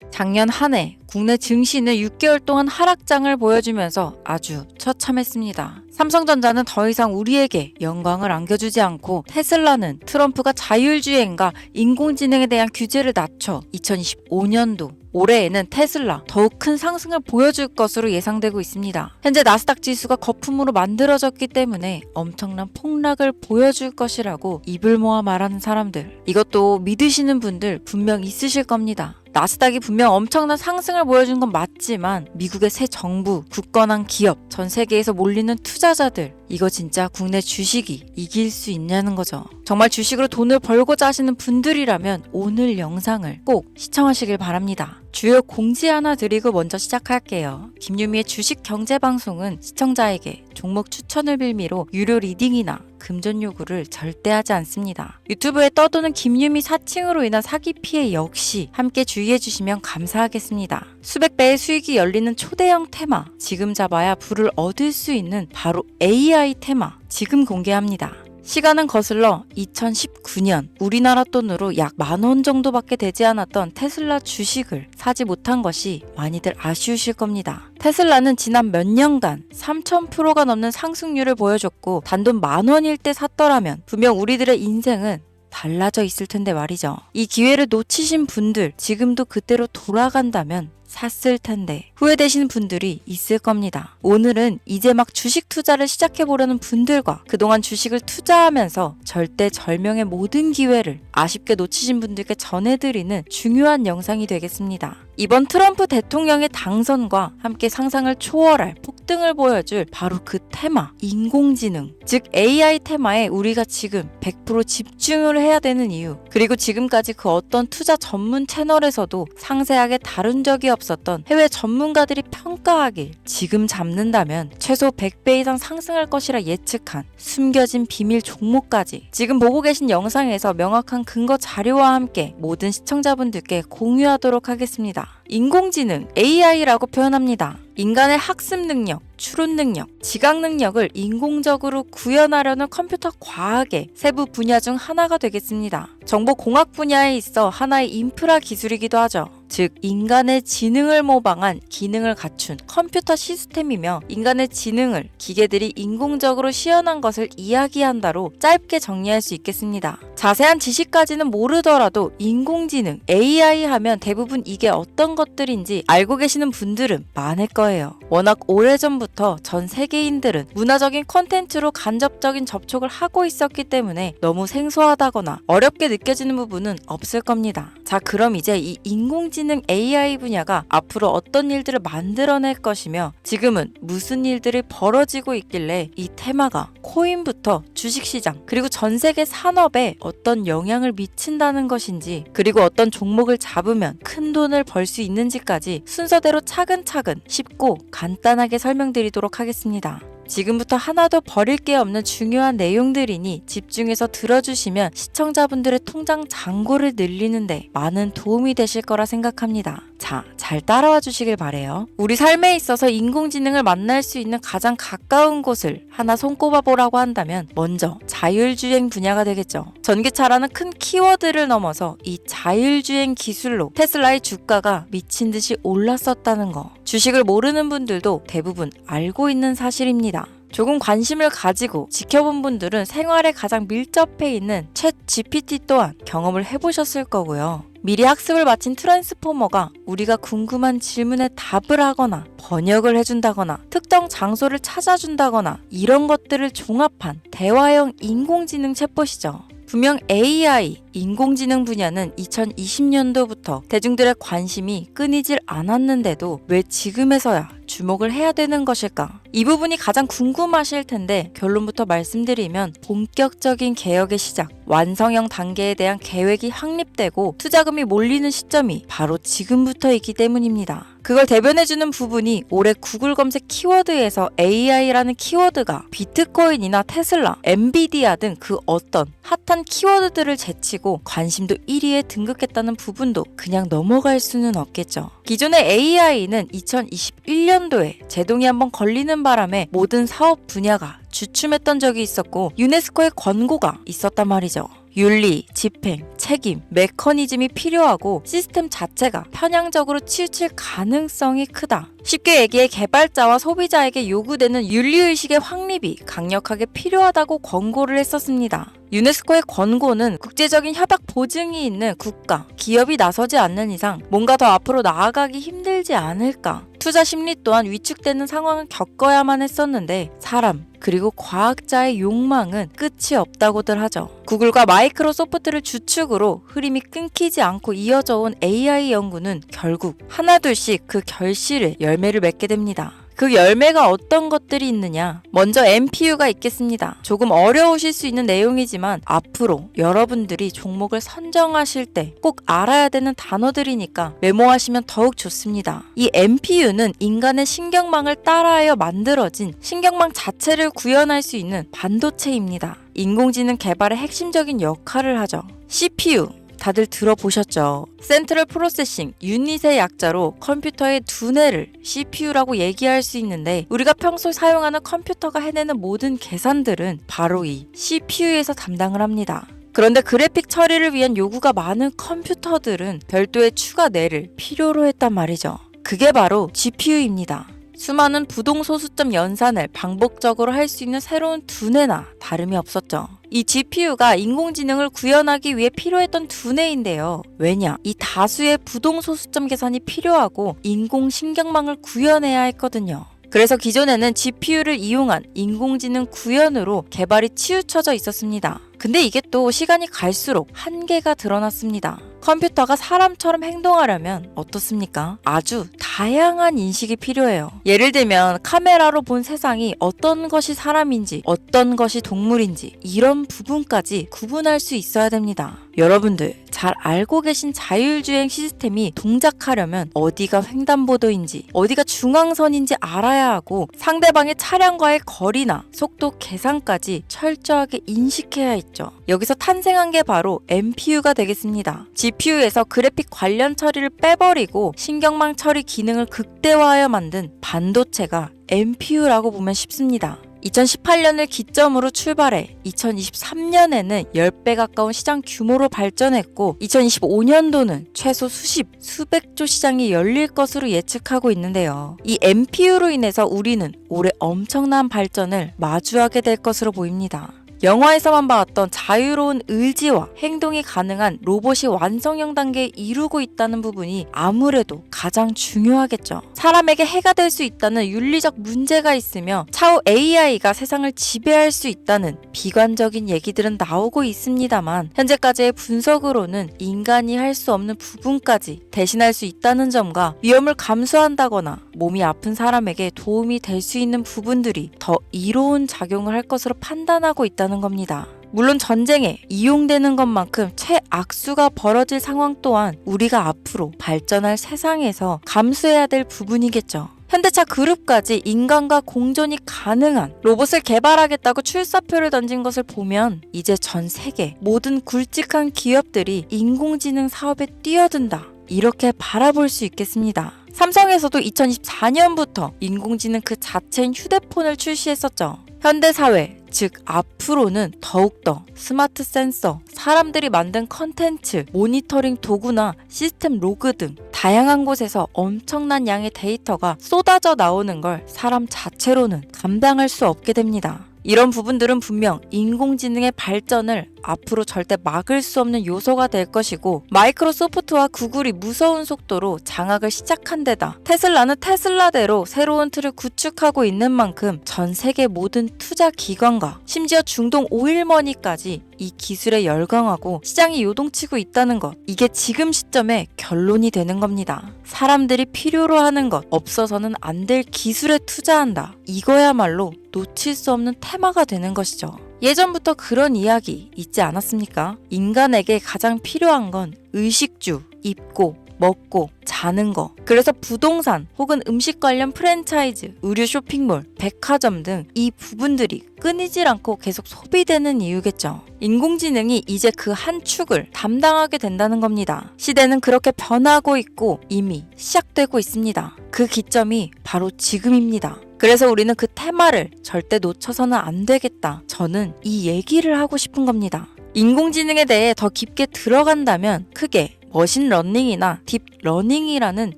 작년 한 해 국내 증시는 6개월 동안 하락장을 보여주면서 아주 처참했습니다. 삼성전자는 더 이상 우리에게 영광을 안겨주지 않고, 테슬라는 트럼프가 자율주행과 인공지능에 대한 규제를 낮춰 2025년도 올해에는 테슬라 더욱 큰 상승을 보여줄 것으로 예상되고 있습니다. 현재 나스닥 지수가 거품으로 만들어졌기 때문에 엄청난 폭락을 보여줄 것이라고 입을 모아 말하는 사람들, 이것도 믿으시는 분들 분명 있으실 겁니다. 나스닥이 분명 엄청난 상승을 보여준 건 맞지만 미국의 새 정부, 굳건한 기업, 전 세계에서 몰리는 투자자들, 이거 진짜 국내 주식이 이길 수 있냐는 거죠. 정말 주식으로 돈을 벌고자 하시는 분들이라면 오늘 영상을 꼭 시청하시길 바랍니다. 주요 공지 하나 드리고 먼저 시작할게요. 김유미의 주식 경제 방송은 시청자에게 종목 추천을 빌미로 유료 리딩이나 금전 요구를 절대 하지 않습니다. 유튜브에 떠도는 김유미 사칭으로 인한 사기 피해 역시 함께 주의해 주시면 감사하겠습니다. 수백 배의 수익이 열리는 초대형 테마, 지금 잡아야 부를 얻을 수 있는 바로 AI 테마, 지금 공개합니다. 시간은 거슬러 2019년 우리나라 돈으로 약 10,000원 정도밖에 되지 않았던 테슬라 주식을 사지 못한 것이 많이들 아쉬우실 겁니다. 테슬라는 지난 몇 년간 3000%가 넘는 상승률을 보여줬고, 단돈 10,000원일 때 샀더라면 분명 우리들의 인생은 달라져 있을 텐데 말이죠. 이 기회를 놓치신 분들, 지금도 그때로 돌아간다면 샀을 텐데 후회되시는 분들이 있을 겁니다. 오늘은 이제 막 주식 투자를 시작해보려는 분들과 그동안 주식을 투자하면서 절대절명의 모든 기회를 아쉽게 놓치신 분들께 전해드리는 중요한 영상이 되겠습니다. 이번 트럼프 대통령의 당선과 함께 상상을 초월할 폭등을 보여줄 바로 그 테마, 인공지능, 즉 AI 테마에 우리가 지금 100% 집중을 해야 되는 이유, 그리고 지금까지 그 어떤 투자 전문 채널에서도 상세하게 다룬 적이 없었던 해외 전문가들이 평가하길, 지금 잡는다면 최소 100배 이상 상승할 것이라 예측한 숨겨진 비밀 종목까지 지금 보고 계신 영상에서 명확한 근거 자료와 함께 모든 시청자분들께 공유하도록 하겠습니다. 인공지능, AI라고 표현합니다. 인간의 학습 능력, 추론 능력, 지각 능력을 인공적으로 구현하려는 컴퓨터 과학의 세부 분야 중 하나가 되겠습니다. 정보공학 분야에 있어 하나의 인프라 기술이기도 하죠. 즉, 인간의 지능을 모방한 기능을 갖춘 컴퓨터 시스템이며, 인간의 지능을 기계들이 인공적으로 시연한 것을 이야기한다로 짧게 정리할 수 있겠습니다. 자세한 지식까지는 모르더라도 인공지능, AI 하면 대부분 이게 어떤 것들인지 알고 계시는 분들은 많을 거예요. 워낙 오래전부터 전 세계인들은 문화적인 콘텐츠로 간접적인 접촉을 하고 있었기 때문에 너무 생소하다거나 어렵게 느껴지는 부분은 없을 겁니다. 자, 그럼 이제 이 인공지능 AI 분야가 앞으로 어떤 일들을 만들어낼 것이며, 지금은 무슨 일들이 벌어지고 있길래 이 테마가 코인부터 주식시장, 그리고 전 세계 산업에 어떤 영향을 미친다는 것인지, 그리고 어떤 종목을 잡으면 큰 돈을 벌 수 있는지까지 순서대로 차근차근 쉽고 간단하게 설명드리도록 하겠습니다. 지금부터 하나도 버릴 게 없는 중요한 내용들이니 집중해서 들어주시면 시청자분들의 통장 잔고를 늘리는데 많은 도움이 되실 거라 생각합니다. 자, 잘 따라와 주시길 바래요. 우리 삶에 있어서 인공지능을 만날 수 있는 가장 가까운 곳을 하나 손꼽아 보라고 한다면 먼저 자율주행 분야가 되겠죠. 전기차라는 큰 키워드를 넘어서 이 자율주행 기술로 테슬라의 주가가 미친 듯이 올랐었다는 거, 주식을 모르는 분들도 대부분 알고 있는 사실입니다. 조금 관심을 가지고 지켜본 분들은 생활에 가장 밀접해 있는 챗 GPT 또한 경험을 해보셨을 거고요. 미리 학습을 마친 트랜스포머가 우리가 궁금한 질문에 답을 하거나 번역을 해준다거나 특정 장소를 찾아준다거나 이런 것들을 종합한 대화형 인공지능 챗봇이죠. 분명 AI, 인공지능 분야는 2020년도부터 대중들의 관심이 끊이질 않았는데도 왜 지금에서야 주목을 해야 되는 것일까? 이 부분이 가장 궁금하실 텐데 결론부터 말씀드리면, 본격적인 개혁의 시작, 완성형 단계에 대한 계획이 확립되고 투자금이 몰리는 시점이 바로 지금부터이기 때문입니다. 그걸 대변해주는 부분이 올해 구글 검색 키워드에서 AI라는 키워드가 비트코인이나 테슬라, 엔비디아 등 그 어떤 핫한 키워드들을 제치고 관심도 1위에 등극했다는 부분도 그냥 넘어갈 수는 없겠죠. 기존의 AI는 2021년도에 제동이 한번 걸리는 바람에 모든 사업 분야가 주춤했던 적이 있었고 유네스코의 권고가 있었단 말이죠. 윤리, 집행, 책임, 메커니즘이 필요하고 시스템 자체가 편향적으로 치우칠 가능성이 크다. 쉽게 얘기해 개발자와 소비자에게 요구되는 윤리의식의 확립이 강력하게 필요하다고 권고를 했었습니다. 유네스코의 권고는 국제적인 협약 보증이 있는 국가, 기업이 나서지 않는 이상 뭔가 더 앞으로 나아가기 힘들지 않을까. 투자 심리 또한 위축되는 상황을 겪어야만 했었는데 사람, 그리고 과학자의 욕망은 끝이 없다고들 하죠. 구글과 마이크로소프트를 주축으로 흐름이 끊기지 않고 이어져 온 AI 연구는 결국 하나둘씩 그 결실을 열매를 맺게 됩니다. 그 열매가 어떤 것들이 있느냐? 먼저 MPU가 있겠습니다. 조금 어려우실 수 있는 내용이지만 앞으로 여러분들이 종목을 선정하실 때 꼭 알아야 되는 단어들이니까 메모하시면 더욱 좋습니다. 이 MPU는 인간의 신경망을 따라하여 만들어진 신경망 자체를 구현할 수 있는 반도체입니다. 인공지능 개발의 핵심적인 역할을 하죠. CPU 다들 들어보셨죠? 센트럴 프로세싱 유닛의 약자로 컴퓨터의 두뇌를 CPU라고 얘기할 수 있는데 우리가 평소 사용하는 컴퓨터가 해내는 모든 계산들은 바로 이 CPU에서 담당을 합니다. 그런데 그래픽 처리를 위한 요구가 많은 컴퓨터들은 별도의 추가 뇌를 필요로 했단 말이죠. 그게 바로 GPU입니다. 수많은 부동소수점 연산을 반복적으로 할 수 있는 새로운 두뇌나 다름이 없었죠. 이 GPU가 인공지능을 구현하기 위해 필요했던 두뇌인데요. 왜냐? 이 다수의 부동소수점 계산이 필요하고 인공신경망을 구현해야 했거든요. 그래서 기존에는 GPU를 이용한 인공지능 구현으로 개발이 치우쳐져 있었습니다. 근데 이게 또 시간이 갈수록 한계가 드러났습니다. 컴퓨터가 사람처럼 행동하려면 어떻습니까? 아주 다양한 인식이 필요해요. 예를 들면 카메라로 본 세상이 어떤 것이 사람인지 어떤 것이 동물인지 이런 부분까지 구분할 수 있어야 됩니다. 여러분들 잘 알고 계신 자율주행 시스템이 동작하려면 어디가 횡단보도인지 어디가 중앙선인지 알아야 하고 상대방의 차량과의 거리나 속도 계산까지 철저하게 인식해야 있죠. 여기서 탄생한 게 바로 MPU가 되겠습니다. GPU에서 그래픽 관련 처리를 빼버리고 신경망 처리 기능을 극대화하여 만든 반도체가 MPU라고 보면 쉽습니다. 2018년을 기점으로 출발해 2023년에는 10배 가까운 시장 규모로 발전했고 2025년도는 최소 수백조 시장이 열릴 것으로 예측하고 있는데요. 이 MPU로 인해서 우리는 올해 엄청난 발전을 마주하게 될 것으로 보입니다. 영화에서만 봤던 자유로운 의지와 행동이 가능한 로봇이 완성형 단계에 이르고 있다는 부분이 아무래도 가장 중요하겠죠. 사람에게 해가 될 수 있다는 윤리적 문제가 있으며 차후 AI가 세상을 지배할 수 있다는 비관적인 얘기들은 나오고 있습니다만 현재까지의 분석으로는 인간이 할 수 없는 부분까지 대신할 수 있다는 점과 위험을 감수한다거나 몸이 아픈 사람에게 도움이 될 수 있는 부분들이 더 이로운 작용을 할 것으로 판단하고 있다는 겁니다. 물론 전쟁에 이용되는 것만큼 최악수가 벌어질 상황 또한 우리가 앞으로 발전할 세상에서 감수해야 될 부분이겠죠. 현대차 그룹까지 인간과 공존이 가능한 로봇을 개발하겠다고 출사표를 던진 것을 보면 이제 전 세계 모든 굵직한 기업들이 인공지능 사업에 뛰어든다. 이렇게 바라볼 수 있겠습니다. 삼성에서도 2024년부터 인공지능 그 자체인 휴대폰을 출시했었죠. 현대사회, 즉 앞으로는 더욱더 스마트 센서, 사람들이 만든 컨텐츠, 모니터링 도구나 시스템 로그 등 다양한 곳에서 엄청난 양의 데이터가 쏟아져 나오는 걸 사람 자체로는 감당할 수 없게 됩니다. 이런 부분들은 분명 인공지능의 발전을 앞으로 절대 막을 수 없는 요소가 될 것이고 마이크로소프트와 구글이 무서운 속도로 장악을 시작한 데다 테슬라는 테슬라대로 새로운 틀을 구축하고 있는 만큼 전 세계 모든 투자 기관과 심지어 중동 오일머니까지 이 기술에 열광하고 시장이 요동치고 있다는 것, 이게 지금 시점에 결론이 되는 겁니다. 사람들이 필요로 하는 것, 없어서는 안 될 기술에 투자한다. 이거야말로 놓칠 수 없는 테마가 되는 것이죠. 예전부터 그런 이야기 있지 않았습니까? 인간에게 가장 필요한 건 의식주, 입고, 먹고, 자는 거. 그래서 부동산 혹은 음식 관련 프랜차이즈, 의류 쇼핑몰, 백화점 등 이 부분들이 끊이질 않고 계속 소비되는 이유겠죠. 인공지능이 이제 그 한 축을 담당하게 된다는 겁니다. 시대는 그렇게 변하고 있고 이미 시작되고 있습니다. 그 기점이 바로 지금입니다. 그래서 우리는 그 테마를 절대 놓쳐서는 안 되겠다. 저는 이 얘기를 하고 싶은 겁니다. 인공지능에 대해 더 깊게 들어간다면 크게 머신러닝이나 딥러닝이라는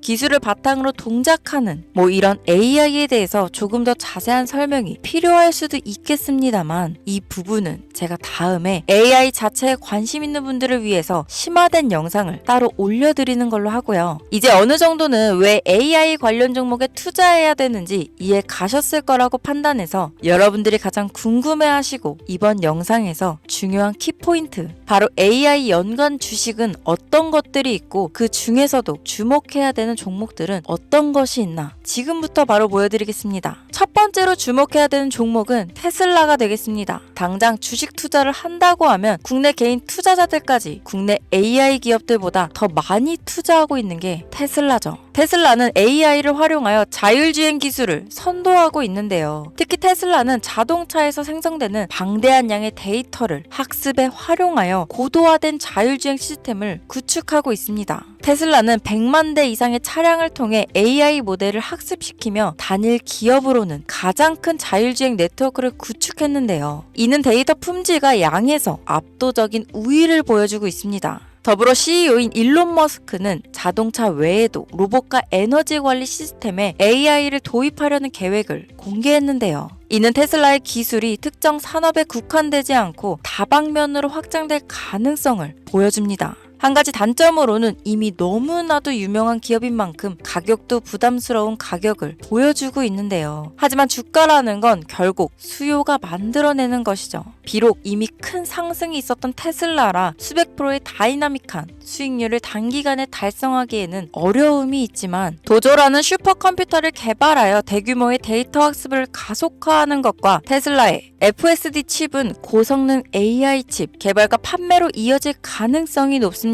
기술을 바탕으로 동작하는 이런 AI에 대해서 조금 더 자세한 설명이 필요할 수도 있겠습니다만 이 부분은 제가 다음에 AI 자체에 관심 있는 분들을 위해서 심화된 영상을 따로 올려드리는 걸로 하고요. 이제 어느 정도는 왜 AI 관련 종목에 투자해야 되는지 이해 가셨을 거라고 판단해서 여러분들이 가장 궁금해하시고 이번 영상에서 중요한 키포인트, 바로 AI 연관 주식은 어떤 것들이 있고 그 중에서도 주목해야 되는 종목들은 어떤 것이 있나 지금부터 바로 보여드리겠습니다. 첫 번째로 주목해야 되는 종목은 테슬라가 되겠습니다. 당장 주식 투자를 한다고 하면 국내 개인 투자자들까지 국내 AI 기업들보다 더 많이 투자하고 있는 게 테슬라죠. 테슬라는 AI를 활용하여 자율주행 기술을 선도하고 있는데요. 특히 테슬라는 자동차에서 생성되는 방대한 양의 데이터를 학습에 활용하여 고도화된 자율주행 시스템을 구축하고 있습니다. 테슬라는 100만 대 이상의 차량을 통해 AI 모델을 학습시키며 단일 기업으로는 가장 큰 자율주행 네트워크를 구축했는데요. 이는 데이터 품질과 양에서 압도적인 우위를 보여주고 있습니다. 더불어 CEO인 일론 머스크는 자동차 외에도 로봇과 에너지 관리 시스템에 AI를 도입하려는 계획을 공개했는데요. 이는 테슬라의 기술이 특정 산업에 국한되지 않고 다방면으로 확장될 가능성을 보여줍니다. 한 가지 단점으로는 이미 너무나도 유명한 기업인 만큼 가격도 부담스러운 가격을 보여주고 있는데요. 하지만 주가라는 건 결국 수요가 만들어내는 것이죠. 비록 이미 큰 상승이 있었던 테슬라라 수백 프로의 다이나믹한 수익률을 단기간에 달성하기에는 어려움이 있지만 도조라는 슈퍼컴퓨터를 개발하여 대규모의 데이터 학습을 가속화하는 것과 테슬라의 FSD 칩은 고성능 AI 칩 개발과 판매로 이어질 가능성이 높습니다.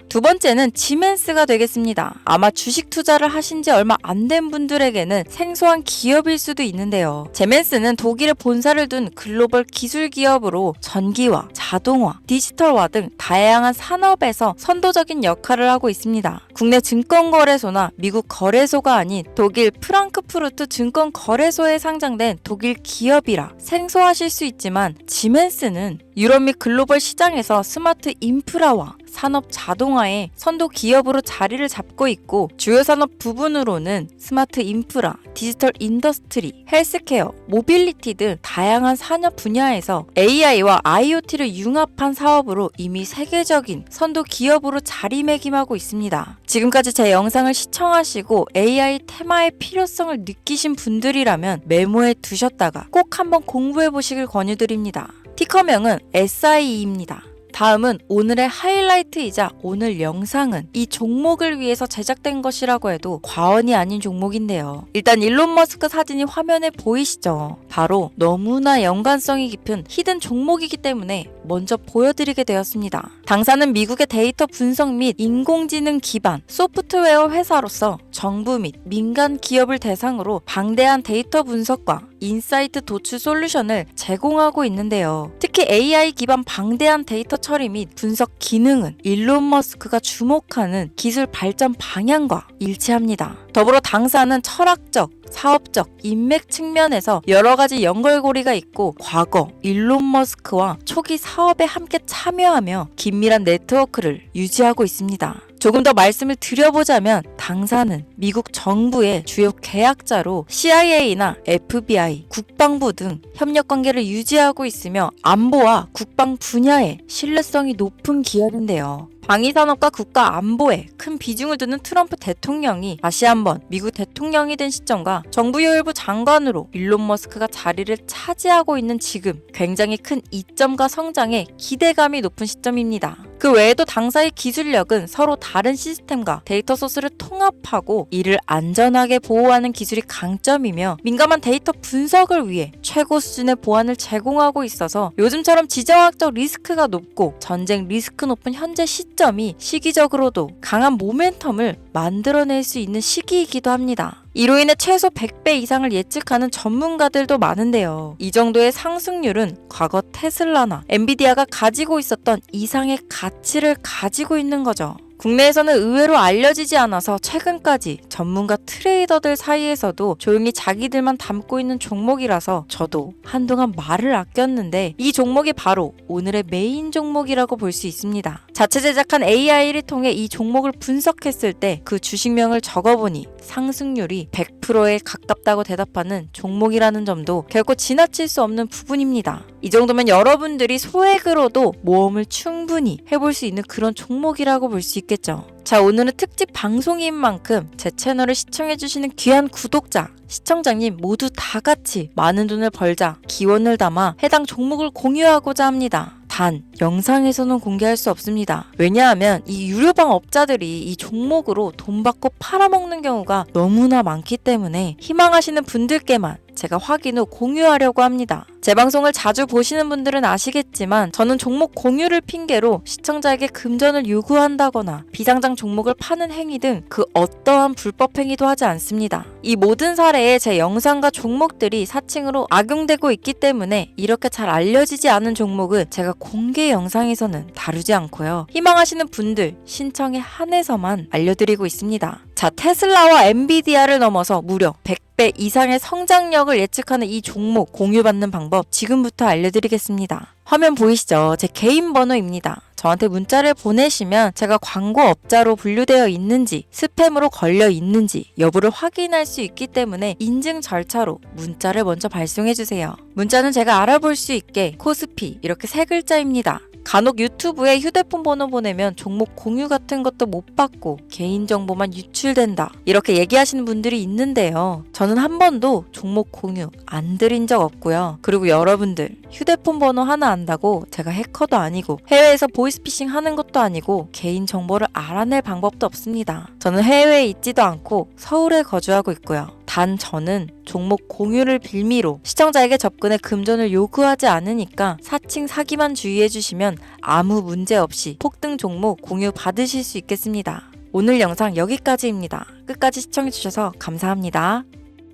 두 번째는 지멘스가 되겠습니다. 아마 주식 투자를 하신 지 얼마 안 된 분들에게는 생소한 기업일 수도 있는데요. 지멘스는 독일에 본사를 둔 글로벌 기술 기업으로 전기화, 자동화, 디지털화 등 다양한 산업에서 선도적인 역할을 하고 있습니다. 국내 증권거래소나 미국 거래소가 아닌 독일 프랑크푸르트 증권거래소에 상장된 독일 기업이라 생소하실 수 있지만 지멘스는 유럽 및 글로벌 시장에서 스마트 인프라와 산업 자동화의 선도 기업으로 자리를 잡고 있고 주요 산업 부분으로는 스마트 인프라, 디지털 인더스트리, 헬스케어, 모빌리티 등 다양한 산업 분야에서 AI와 IoT를 융합한 사업으로 이미 세계적인 선도 기업으로 자리매김하고 있습니다. 지금까지 제 영상을 시청하시고 AI 테마의 필요성을 느끼신 분들이라면 메모해 두셨다가 꼭 한번 공부해 보시길 권유드립니다. 티커명은 SIE입니다. 다음은 오늘의 하이라이트이자 오늘 영상은 이 종목을 위해서 제작된 것이라고 해도 과언이 아닌 종목인데요. 일단 일론 머스크 사진이 화면에 보이시죠? 바로 너무나 연관성이 깊은 히든 종목이기 때문에 먼저 보여드리게 되었습니다. 당사는 미국의 데이터 분석 및 인공지능 기반 소프트웨어 회사로서 정부 및 민간 기업을 대상으로 방대한 데이터 분석과 인사이트 도출 솔루션을 제공하고 있는데요. 특히 AI 기반 방대한 데이터 처리 및 분석 기능은 일론 머스크가 주목하는 기술 발전 방향과 일치합니다. 더불어 당사는 철학적, 사업적, 인맥 측면에서 여러 가지 연결고리가 있고 과거 일론 머스크와 초기 사업에 함께 참여하며 긴밀한 네트워크를 유지하고 있습니다. 조금 더 말씀을 드려보자면 당사는 미국 정부의 주요 계약자로 CIA나 FBI, 국방부 등 협력 관계를 유지하고 있으며 안보와 국방 분야에 신뢰성이 높은 기업인데요. 방위산업과 국가 안보에 큰 비중을 두는 트럼프 대통령이 다시 한번 미국 대통령이 된 시점과 정부요일부 장관으로 일론 머스크가 자리를 차지하고 있는 지금 굉장히 큰 이점과 성장에 기대감이 높은 시점입니다. 그 외에도 당사의 기술력은 서로 다른 시스템과 데이터 소스를 통합하고 이를 안전하게 보호하는 기술이 강점이며 민감한 데이터 분석을 위해 최고 수준의 보안을 제공하고 있어서 요즘처럼 지정학적 리스크가 높고 전쟁 리스크 높은 현재 시점이 시기적으로도 강한 모멘텀을 만들어낼 수 있는 시기이기도 합니다. 이로 인해 최소 100배 이상을 예측하는 전문가들도 많은데요. 이 정도의 상승률은 과거 테슬라나 엔비디아가 가지고 있었던 이상의 가치를 가지고 있는 거죠. 국내에서는 의외로 알려지지 않아서 최근까지 전문가 트레이더들 사이에서도 조용히 자기들만 담고 있는 종목이라서 저도 한동안 말을 아꼈는데 이 종목이 바로 오늘의 메인 종목이라고 볼 수 있습니다. 자체 제작한 AI를 통해 이 종목을 분석했을 때 그 주식명을 적어보니 상승률이 100%에 가깝다고 대답하는 종목이라는 점도 결코 지나칠 수 없는 부분입니다. 이 정도면 여러분들이 소액으로도 모험을 충분히 해볼 수 있는 그런 종목이라고 볼 수 있겠죠. 자, 오늘은 특집 방송인 만큼 제 채널을 시청해주시는 귀한 구독자, 시청자님 모두 다 같이 많은 돈을 벌자 기원을 담아 해당 종목을 공유하고자 합니다. 단, 영상에서는 공개할 수 없습니다. 왜냐하면 이 유료방 업자들이 이 종목으로 돈 받고 팔아먹는 경우가 너무나 많기 때문에 희망하시는 분들께만 제가 확인 후 공유하려고 합니다. 제 방송을 자주 보시는 분들은 아시겠지만 저는 종목 공유를 핑계로 시청자에게 금전을 요구한다거나 비상장 종목을 파는 행위 등 그 어떠한 불법 행위도 하지 않습니다. 이 모든 사례에 제 영상과 종목들이 사칭으로 악용되고 있기 때문에 이렇게 잘 알려지지 않은 종목은 제가 공개 영상에서는 다루지 않고요. 희망하시는 분들 신청에 한해서만 알려드리고 있습니다. 자, 테슬라와 엔비디아를 넘어서 무려 100배 이상의 성장력을 예측하는 이 종목 공유받는 방법 지금부터 알려드리겠습니다. 화면 보이시죠? 제 개인 번호입니다. 저한테 문자를 보내시면 제가 광고업자로 분류되어 있는지 스팸으로 걸려 있는지 여부를 확인할 수 있기 때문에 인증 절차로 문자를 먼저 발송해주세요. 문자는 제가 알아볼 수 있게 코스피 이렇게 세 글자입니다. 간혹 유튜브에 휴대폰 번호 보내면 종목 공유 같은 것도 못 받고 개인정보만 유출된다 이렇게 얘기하시는 분들이 있는데요. 저는 한 번도 종목 공유 안 드린 적 없고요. 그리고 여러분들 휴대폰 번호 하나 안다고 제가 해커도 아니고 해외에서 보이스피싱 하는 것도 아니고 개인정보를 알아낼 방법도 없습니다. 저는 해외에 있지도 않고 서울에 거주하고 있고요. 단 저는 종목 공유를 빌미로 시청자에게 접근해 금전을 요구하지 않으니까 사칭 사기만 주의해 주시면 아무 문제 없이 폭등 종목 공유 받으실 수 있겠습니다. 오늘 영상 여기까지입니다. 끝까지 시청해 주셔서 감사합니다.